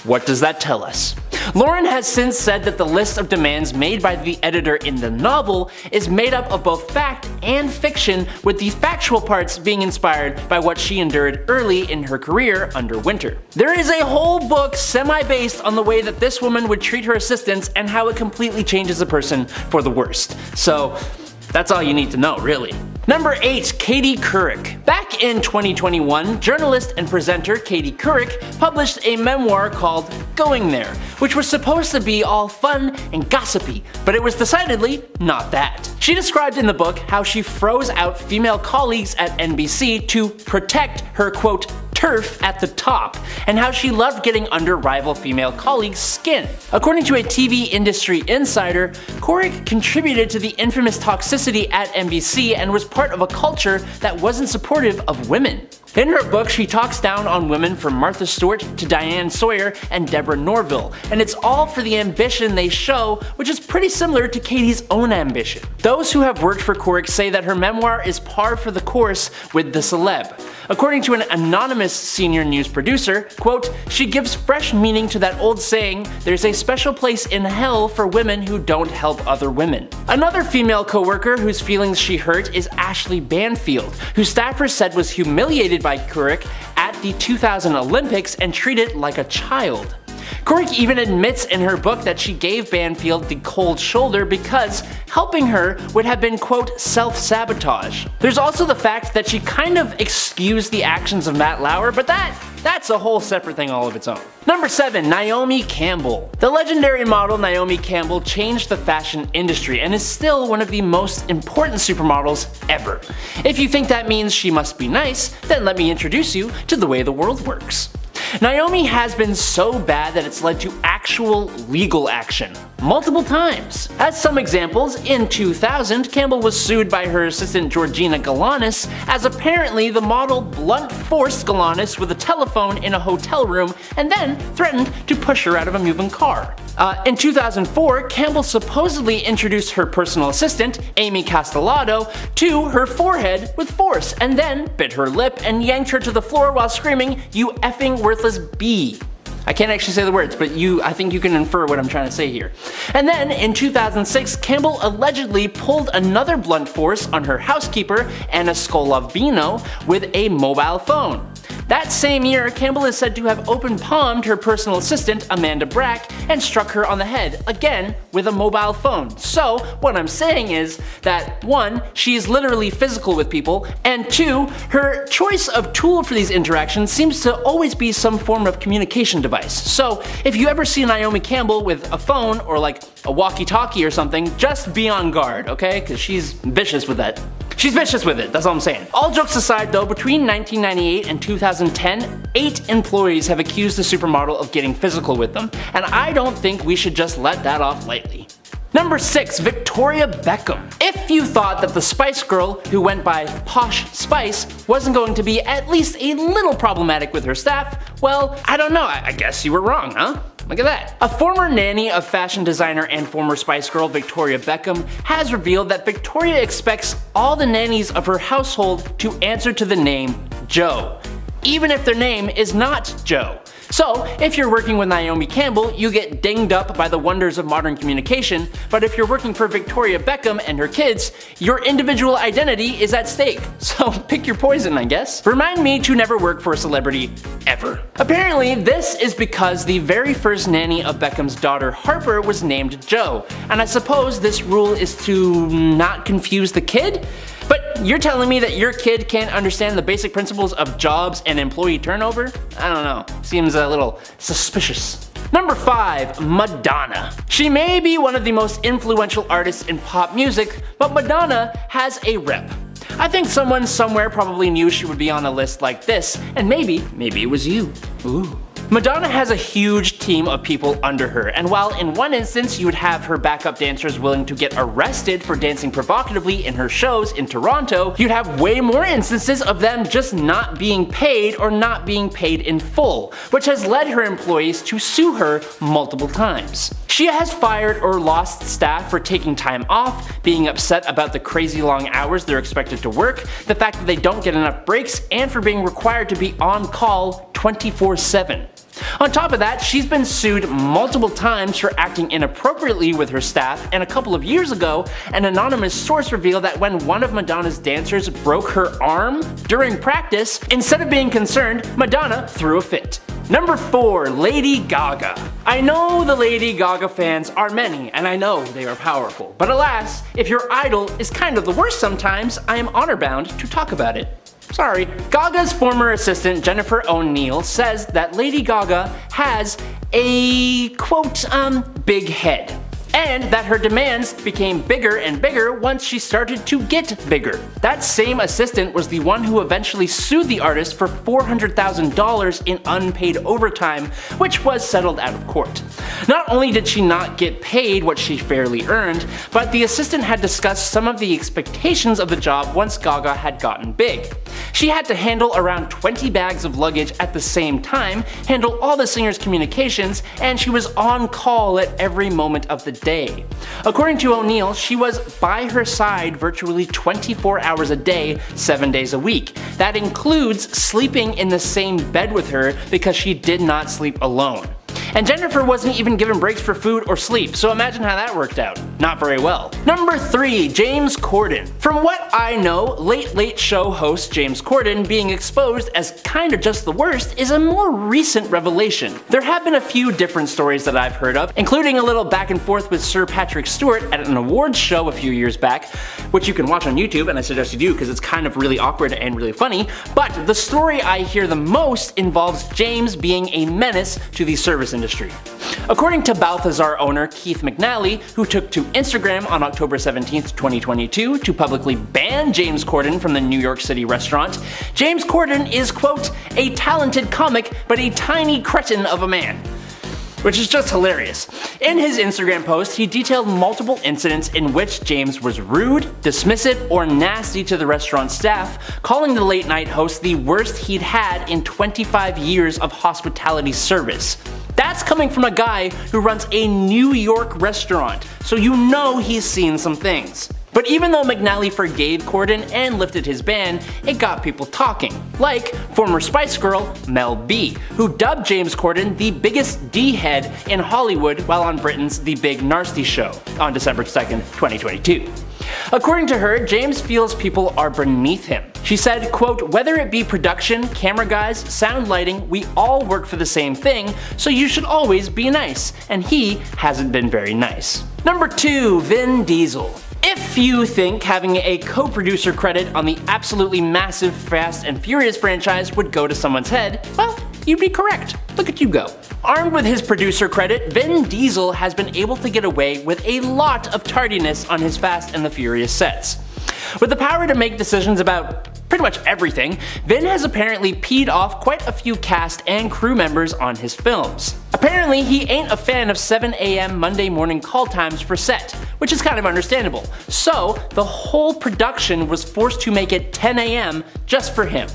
What does that tell us? Lauren has since said that the list of demands made by the editor in the novel is made up of both fact and fiction, with the factual parts being inspired by what she endured early in her career under Wintour. There is a whole book semi-based on the way that this woman would treat her assistants and how it completely changes a person for the worst. So that's all you need to know, really. Number 8. Katie Couric. Back in 2021, journalist and presenter Katie Couric published a memoir called Going There, which was supposed to be all fun and gossipy, but it was decidedly not that. She described in the book how she froze out female colleagues at NBC to protect her quote, turf at the top, and how she loved getting under rival female colleagues' skin. According to a TV industry insider, Couric contributed to the infamous toxicity at NBC and was part of a culture that wasn't supportive of women. In her book, she talks down on women from Martha Stewart to Diane Sawyer and Deborah Norville, and it's all for the ambition they show, which is pretty similar to Katie's own ambition. Those who have worked for Couric say that her memoir is par for the course with the celeb. According to an anonymous senior news producer, quote, she gives fresh meaning to that old saying, there's a special place in hell for women who don't help other women. Another female co-worker whose feelings she hurt is Ashley Banfield, who staffers said was humiliated by Couric at the 2000 Olympics and treated like a child. Couric even admits in her book that she gave Banfield the cold shoulder because helping her would have been quote self-sabotage. There's also the fact that she kind of excused the actions of Matt Lauer, but that's a whole separate thing all of its own. Number 7. Naomi Campbell. The legendary model Naomi Campbell changed the fashion industry and is still one of the most important supermodels ever. If you think that means she must be nice, then let me introduce you to the way the world works. Naomi has been so bad that it's led to actual legal action, multiple times. As some examples, in 2000, Campbell was sued by her assistant Georgina Galanis, as apparently the model blunt forced Galanis with a telephone in a hotel room and then threatened to push her out of a moving car. In 2004, Campbell supposedly introduced her personal assistant, Amy Castellado, to her forehead with force and then bit her lip and yanked her to the floor while screaming, "You effing worthless bee." I can't actually say the words, but I think you can infer what I'm trying to say here. And then in 2006, Campbell allegedly pulled another blunt force on her housekeeper, Anna Scolavino, with a mobile phone. That same year, Campbell is said to have open-palmed her personal assistant, Amanda Brack, and struck her on the head, again with a mobile phone. So what I'm saying is that 1, she's literally physical with people, and 2, her choice of tool for these interactions seems to always be some form of communication device. So if you ever see Naomi Campbell with a phone or like a walkie-talkie or something, just be on guard, okay? Because she's vicious with that. She's vicious with it, that's all I'm saying. All jokes aside though, between 1998 and 2010, 8 employees have accused the supermodel of getting physical with them, and I don't think we should just let that off lightly. Number 6, Victoria Beckham. If you thought that the Spice Girl, who went by Posh Spice, wasn't going to be at least a little problematic with her staff, well, I don't know, I guess you were wrong, huh? Look at that. A former nanny of fashion designer and former Spice Girl Victoria Beckham has revealed that Victoria expects all the nannies of her household to answer to the name Joe, even if their name is not Joe. So, if you're working with Naomi Campbell, you get dinged up by the wonders of modern communication, but if you're working for Victoria Beckham and her kids, your individual identity is at stake. So pick your poison, I guess. Remind me to never work for a celebrity, ever. Apparently, this is because the very first nanny of Beckham's daughter Harper was named Joe, and I suppose this rule is to not confuse the kid? But you're telling me that your kid can't understand the basic principles of jobs and employee turnover? I don't know, seems a little suspicious. Number 5, Madonna. She may be one of the most influential artists in pop music, but Madonna has a rep. I think someone somewhere probably knew she would be on a list like this, and maybe it was you. Ooh. Madonna has a huge team of people under her, and while in one instance you would have her backup dancers willing to get arrested for dancing provocatively in her shows in Toronto, you'd have way more instances of them just not being paid or not being paid in full, which has led her employees to sue her multiple times. She has fired or lost staff for taking time off, being upset about the crazy long hours they're expected to work, the fact that they don't get enough breaks, and for being required to be on call 24/7. On top of that, she's been sued multiple times for acting inappropriately with her staff, and a couple of years ago, an anonymous source revealed that when one of Madonna's dancers broke her arm during practice, instead of being concerned, Madonna threw a fit. Number 4, Lady Gaga. I know the Lady Gaga fans are many, and I know they are powerful, but alas, if your idol is kind of the worst sometimes, I am honor-bound to talk about it. Sorry. Gaga's former assistant Jennifer O'Neill says that Lady Gaga has a, quote, big head, and that her demands became bigger and bigger once she started to get bigger. That same assistant was the one who eventually sued the artist for $400,000 in unpaid overtime, which was settled out of court. Not only did she not get paid what she fairly earned, but the assistant had discussed some of the expectations of the job once Gaga had gotten big. She had to handle around 20 bags of luggage at the same time, handle all the singer's communications, and she was on call at every moment of the day. According to O'Neill, she was by her side virtually 24 hours a day, 7 days a week. That includes sleeping in the same bed with her because she did not sleep alone. And Jennifer wasn't even given breaks for food or sleep, so imagine how that worked out. Not very well. Number 3, James Corden. From what I know, Late Late Show host James Corden being exposed as kinda just the worst is a more recent revelation. There have been a few different stories that I've heard of, including a little back and forth with Sir Patrick Stewart at an awards show a few years back, which you can watch on YouTube, and I suggest you do because it's kind of really awkward and really funny, but the story I hear the most involves James being a menace to the service industry. According to Balthazar owner Keith McNally, who took to Instagram on October 17th, 2022 to publicly ban James Corden from the New York City restaurant, James Corden is, quote, a talented comic but a tiny cretin of a man. Which is just hilarious. In his Instagram post, he detailed multiple incidents in which James was rude, dismissive, or nasty to the restaurant staff, calling the late night host the worst he'd had in 25 years of hospitality service. That's coming from a guy who runs a New York restaurant, so you know he's seen some things. But even though McNally forgave Corden and lifted his ban, it got people talking. Like former Spice Girl Mel B, who dubbed James Corden the biggest D-head in Hollywood while on Britain's The Big Narsty Show on December 2nd, 2022. According to her, James feels people are beneath him. She said, quote, "Whether it be production, camera guys, sound lighting, we all work for the same thing, so you should always be nice, and he hasn't been very nice." Number 2. Vin Diesel. If you think having a co-producer credit on the absolutely massive Fast and Furious franchise would go to someone's head, well, you'd be correct. Look at you go. Armed with his producer credit, Vin Diesel has been able to get away with a lot of tardiness on his Fast and the Furious sets. With the power to make decisions about pretty much everything, Vin has apparently peed off quite a few cast and crew members on his films. Apparently, he ain't a fan of 7 AM Monday morning call times for set, which is kind of understandable. So, the whole production was forced to make it 10 AM just for him.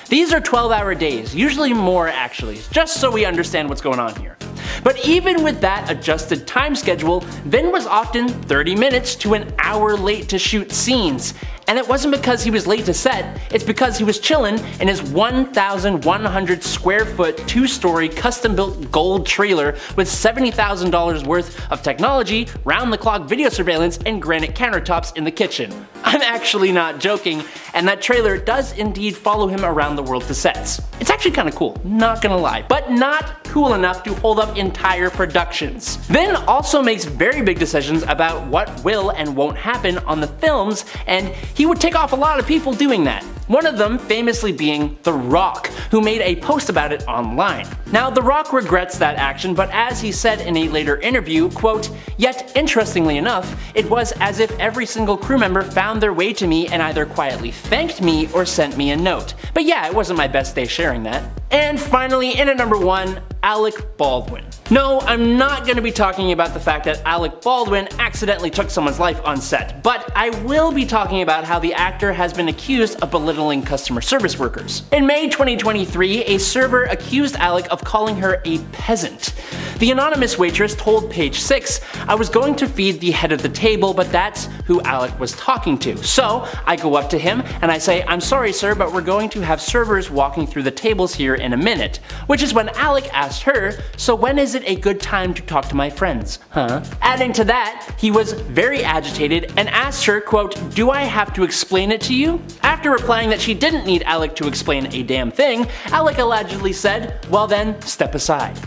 These are 12-hour days, usually more actually, just so we understand what's going on here. But even with that adjusted time schedule, Vin was often 30 minutes to an hour late to shoot scenes. And it wasn't because he was late to set, it's because he was chillin' in his 1,100 square foot 2-story custom built gold trailer with $70,000 worth of technology, round-the-clock video surveillance, and granite countertops in the kitchen. I'm actually not joking, and that trailer does indeed follow him around the world to sets. It's actually kinda cool, not gonna lie, but not cool enough to hold up entire productions. Vin also makes very big decisions about what will and won't happen on the films, and he would tick off a lot of people doing that. One of them famously being The Rock, who made a post about it online. Now, The Rock regrets that action, but as he said in a later interview, quote, "Yet, interestingly enough, it was as if every single crew member found their way to me and either quietly thanked me or sent me a note. But yeah, it wasn't my best day sharing that." And finally, in at number 1, Alec Baldwin. No, I'm not going to be talking about the fact that Alec Baldwin accidentally took someone's life on set, but I will be talking about how the actor has been accused of belittling customer service workers. In May 2023, a server accused Alec of calling her a peasant. The anonymous waitress told Page 6, "I was going to feed the head of the table, but that's who Alec was talking to. So I go up to him and I say, 'I'm sorry sir, but we're going to have servers walking through the tables here in a minute.' Which is when Alec asked her, 'So when is it a good time to talk to my friends, huh?' Adding to that, he was very agitated and asked her, quote, 'Do I have to explain it to you?' After replying that she didn't need Alec to explain a damn thing, Alec allegedly said, 'Well then, step aside.'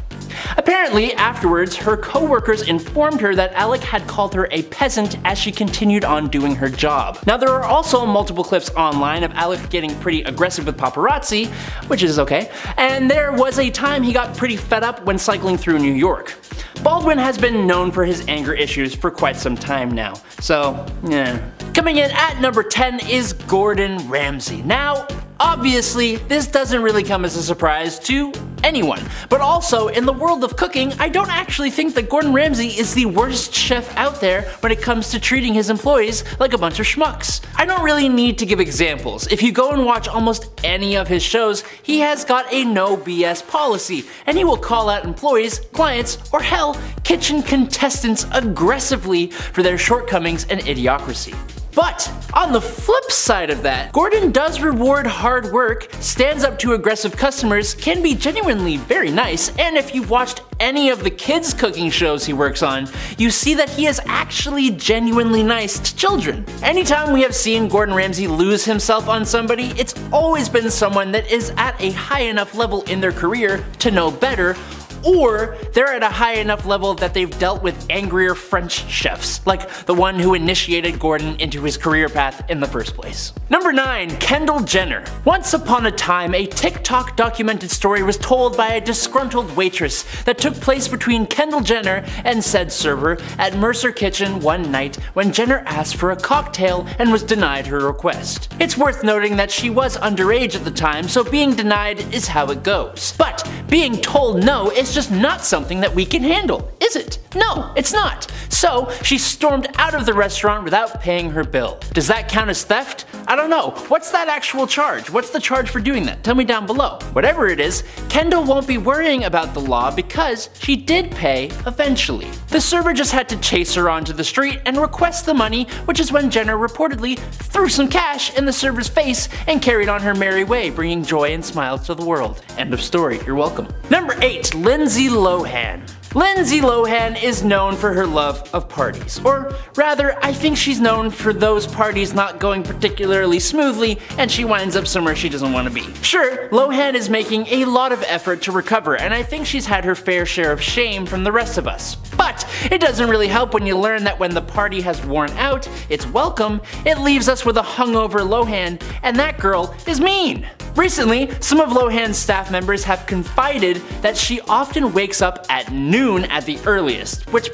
Apparently, afterwards, her co-workers informed her that Alec had called her a peasant as she continued on doing her job. Now, there are also multiple clips online of Alec getting pretty aggressive with paparazzi, which is okay, and there was a time he got pretty fed up when cycling through New York. Baldwin has been known for his anger issues for quite some time now, so yeah. Coming in at number 10 is Gordon Ramsay. Now, obviously, this doesn't really come as a surprise to anyone, but also in the world of cooking, I don't actually think that Gordon Ramsay is the worst chef out there when it comes to treating his employees like a bunch of schmucks. I don't really need to give examples. If you go and watch almost any of his shows, he has got a no BS policy, and he will call out employees, clients, or hell, kitchen contestants aggressively for their shortcomings and idiocracy. But on the flip side of that, Gordon does reward hard work, stands up to aggressive customers, can be genuinely very nice, and if you've watched any of the kids' cooking shows he works on, you see that he is actually genuinely nice to children. Anytime we have seen Gordon Ramsay lose himself on somebody, it's always been someone that is at a high enough level in their career to know better, or they're at a high enough level that they've dealt with angrier French chefs, like the one who initiated Gordon into his career path in the first place. Number 9. Kendall Jenner. Once upon a time, a TikTok documented story was told by a disgruntled waitress that took place between Kendall Jenner and said server at Mercer Kitchen one night when Jenner asked for a cocktail and was denied her request. It's worth noting that she was underage at the time, so being denied is how it goes. But being told no is just not something that we can handle, is it? No, it's not. So she stormed out of the restaurant without paying her bill. Does that count as theft? I don't know. What's that actual charge? What's the charge for doing that? Tell me down below. Whatever it is, Kendall won't be worrying about the law because she did pay eventually. The server just had to chase her onto the street and request the money, which is when Jenner reportedly threw some cash in the server's face and carried on her merry way, bringing joy and smiles to the world. End of story. You're welcome. Number 8. Lindsay Lohan. Lindsay Lohan is known for her love of parties. Or rather, I think she's known for those parties not going particularly smoothly and she winds up somewhere she doesn't want to be. Sure, Lohan is making a lot of effort to recover, and I think she's had her fair share of shame from the rest of us. But it doesn't really help when you learn that when the party has worn out its welcome, it leaves us with a hungover Lohan, and that girl is mean. Recently, some of Lohan's staff members have confided that she often wakes up at noon at the earliest, which,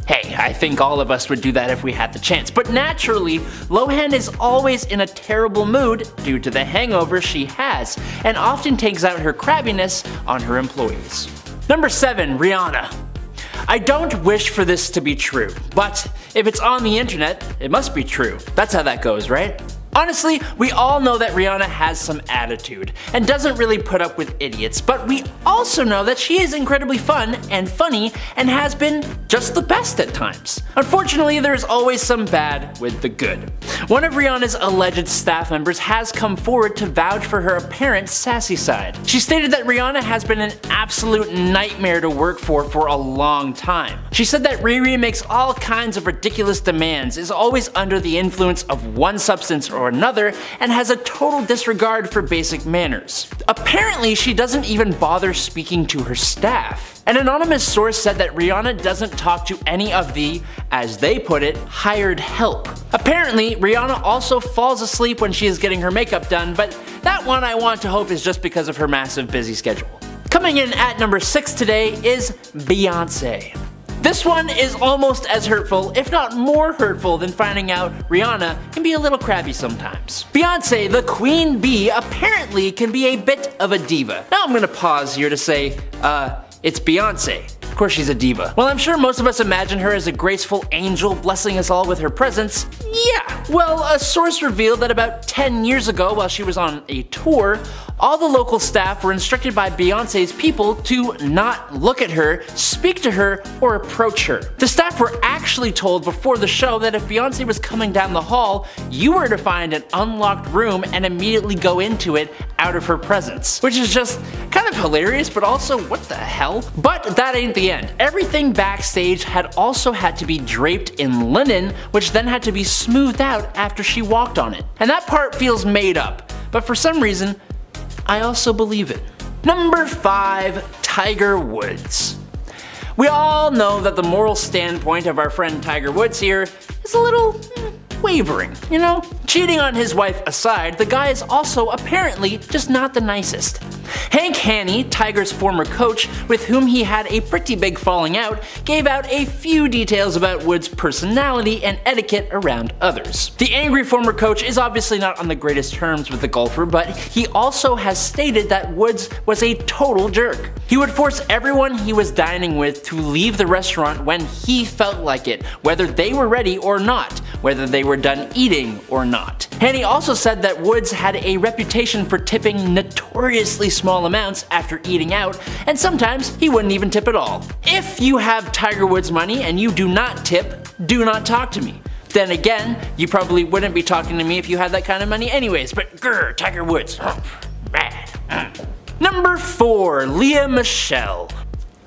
hey, I think all of us would do that if we had the chance. But naturally, Lohan is always in a terrible mood due to the hangover she has, and often takes out her crabbiness on her employees. Number 7. Rihanna. I don't wish for this to be true, but if it's on the internet, it must be true. That's how that goes, right? Honestly, we all know that Rihanna has some attitude and doesn't really put up with idiots, but we also know that she is incredibly fun and funny and has been just the best at times. Unfortunately, there's always some bad with the good. One of Rihanna's alleged staff members has come forward to vouch for her apparent sassy side. She stated that Rihanna has been an absolute nightmare to work for a long time. She said that Riri makes all kinds of ridiculous demands, is always under the influence of one substance or another, and has a total disregard for basic manners. Apparently, she doesn't even bother speaking to her staff. An anonymous source said that Rihanna doesn't talk to any of the, as they put it, hired help. Apparently, Rihanna also falls asleep when she is getting her makeup done, but that one I want to hope is just because of her massive busy schedule. Coming in at number 6 today is Beyonce. This one is almost as hurtful, if not more hurtful, than finding out Rihanna can be a little crabby sometimes. Beyonce, the queen bee, apparently can be a bit of a diva. Now I'm gonna pause here to say, it's Beyonce. Of course she's a diva. Well, I'm sure most of us imagine her as a graceful angel blessing us all with her presence. Yeah, well, a source revealed that about 10 years ago, while she was on a tour, all the local staff were instructed by Beyonce's people to not look at her, speak to her, or approach her. The staff were actually told before the show that if Beyonce was coming down the hall, you were to find an unlocked room and immediately go into it out of her presence. Which is just kind of hilarious, but also what the hell? But that ain't the end. Everything backstage had also had to be draped in linen, which then had to be smoothed out after she walked on it. And that part feels made up, but for some reason, I also believe it. Number 5. Tiger Woods. We all know that the moral standpoint of our friend Tiger Woods here is a little wavering, you know? Cheating on his wife aside, the guy is also apparently just not the nicest. Hank Haney, Tiger's former coach, with whom he had a pretty big falling out, gave out a few details about Woods' personality and etiquette around others. The angry former coach is obviously not on the greatest terms with the golfer, but he also has stated that Woods was a total jerk. He would force everyone he was dining with to leave the restaurant when he felt like it, whether they were ready or not, whether they were done eating or not. Haney also said that Woods had a reputation for tipping notoriously small amounts after eating out, and sometimes he wouldn't even tip at all. If you have Tiger Woods money and you do not tip, do not talk to me. Then again, you probably wouldn't be talking to me if you had that kind of money anyways, but grr, Tiger Woods, bad. Number 4. Lea Michele.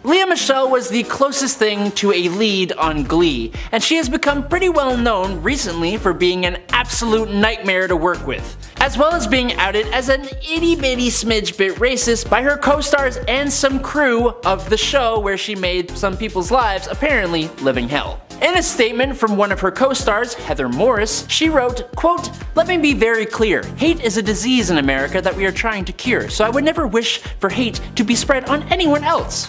Lea Michele was the closest thing to a lead on Glee, and she has become pretty well known recently for being an absolute nightmare to work with, as well as being outed as an itty bitty smidge bit racist by her co-stars and some crew of the show where she made some people's lives apparently living hell. In a statement from one of her co-stars, Heather Morris, she wrote, quote, "Let me be very clear, hate is a disease in America that we are trying to cure, so I would never wish for hate to be spread on anyone else."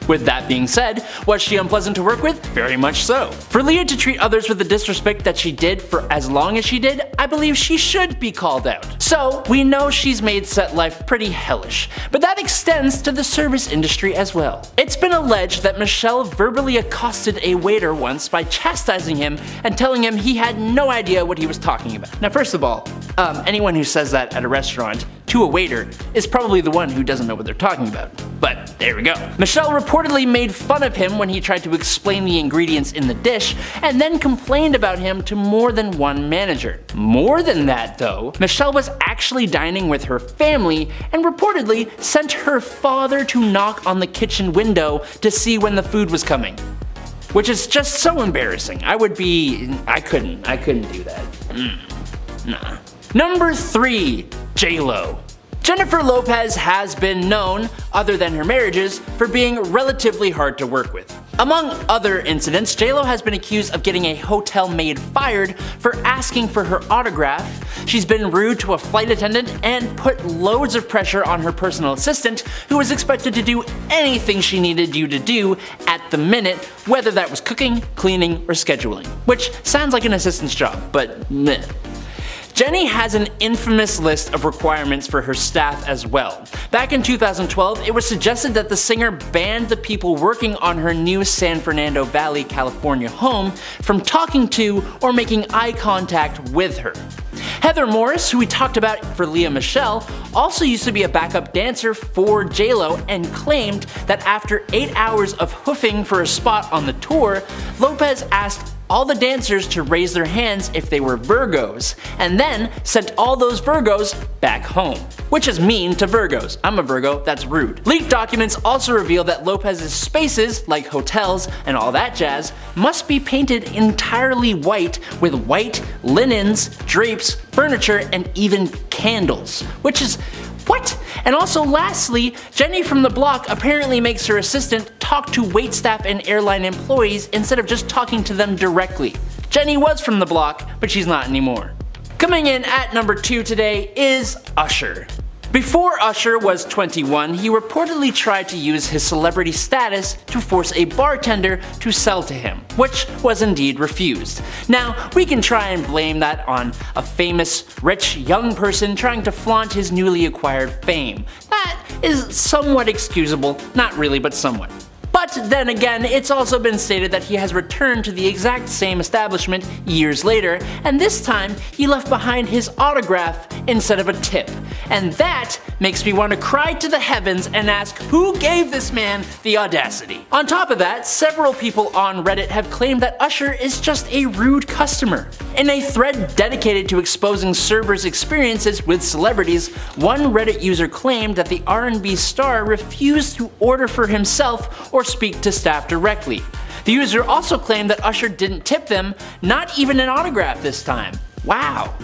With that being said, was she unpleasant to work with? Very much so. For Lea to treat others with the disrespect that she did for as long as she did, I believe she should be called out. So, we know she's made set life pretty hellish, but that extends to the service industry as well. It's been alleged that Michele verbally accosted a waiter once by chastising him and telling him he had no idea what he was talking about. Now first of all, Anyone who says that at a restaurant to a waiter is probably the one who doesn't know what they're talking about. But there we go. Michelle reportedly made fun of him when he tried to explain the ingredients in the dish, and then complained about him to more than one manager. More than that though, Michelle was actually dining with her family and reportedly sent her father to knock on the kitchen window to see when the food was coming. Which is just so embarrassing. I couldn't do that. Nah. Number 3. J-Lo. Jennifer Lopez has been known, other than her marriages, for being relatively hard to work with. Among other incidents, J-Lo has been accused of getting a hotel maid fired for asking for her autograph. She's been rude to a flight attendant and put loads of pressure on her personal assistant, who was expected to do anything she needed you to do at the minute, whether that was cooking, cleaning, or scheduling. Which sounds like an assistant's job, but meh. Jennie has an infamous list of requirements for her staff as well. Back in 2012, it was suggested that the singer banned the people working on her new San Fernando Valley, California home from talking to or making eye contact with her. Heather Morris, who we talked about for Lea Michele, also used to be a backup dancer for J-Lo and claimed that after 8 hours of hoofing for a spot on the tour, Lopez asked all the dancers to raise their hands if they were Virgos, and then sent all those Virgos back home. Which is mean to Virgos. I'm a Virgo, that's rude. Leaked documents also reveal that Lopez's spaces, like hotels and all that jazz, must be painted entirely white with white linens, drapes, furniture, and even candles. Which is what? And also lastly, Jennie from the Block apparently makes her assistant talk to waitstaff and airline employees instead of just talking to them directly. Jennie was from the Block, but she's not anymore. Coming in at number 2 today is Usher. Before Usher was 21, he reportedly tried to use his celebrity status to force a bartender to sell to him, which was indeed refused. Now, we can try and blame that on a famous, rich, young person trying to flaunt his newly acquired fame. That is somewhat excusable, not really, but somewhat. But then again, it's also been stated that he has returned to the exact same establishment years later, and this time he left behind his autograph instead of a tip. And that makes me want to cry to the heavens and ask who gave this man the audacity. On top of that, several people on Reddit have claimed that Usher is just a rude customer. In a thread dedicated to exposing servers' experiences with celebrities, one Reddit user claimed that the R&B star refused to order for himself or speak to staff directly. The user also claimed that Usher didn't tip them, not even an autograph this time. Wow,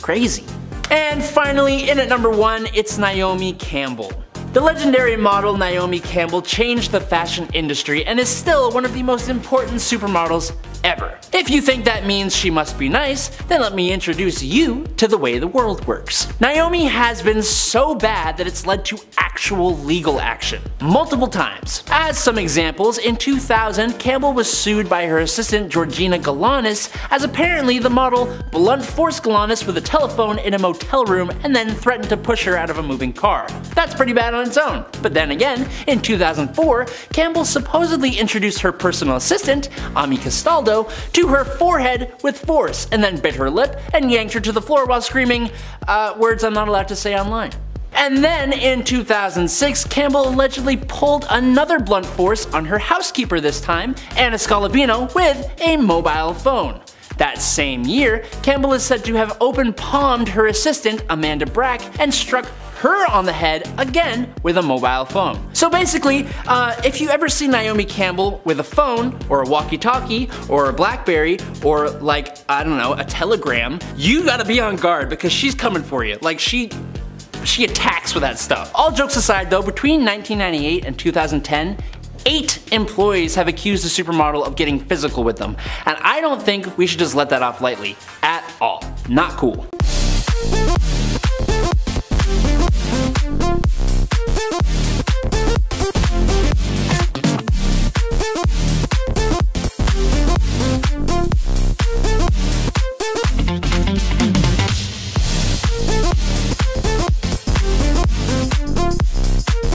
crazy. And finally, in at number 1, it's Naomi Campbell. The legendary model Naomi Campbell changed the fashion industry and is still one of the most important supermodels ever. If you think that means she must be nice, then let me introduce you to the way the world works. Naomi has been so bad that it's led to actual legal action, multiple times. As some examples, in 2000, Campbell was sued by her assistant Georgina Galanis, as apparently the model blunt forced Galanis with a telephone in a motel room and then threatened to push her out of a moving car. That's pretty bad on its own. But then again, in 2004, Campbell supposedly introduced her personal assistant, Ami Castaldo, to her forehead with force, and then bit her lip and yanked her to the floor while screaming, words I'm not allowed to say online. And then in 2006, Campbell allegedly pulled another blunt force on her housekeeper this time, Anna Scalavino, with a mobile phone. That same year, Campbell is said to have open palmed her assistant, Amanda Brack, and struck her on the head again with a mobile phone. So basically, if you ever see Naomi Campbell with a phone, or a walkie-talkie, or a BlackBerry, or like, I don't know, a telegram, you gotta be on guard because she's coming for you. Like she attacks with that stuff. All jokes aside though, between 1998 and 2010, 8 employees have accused the supermodel of getting physical with them, and I don't think we should just let that off lightly at all. Not cool.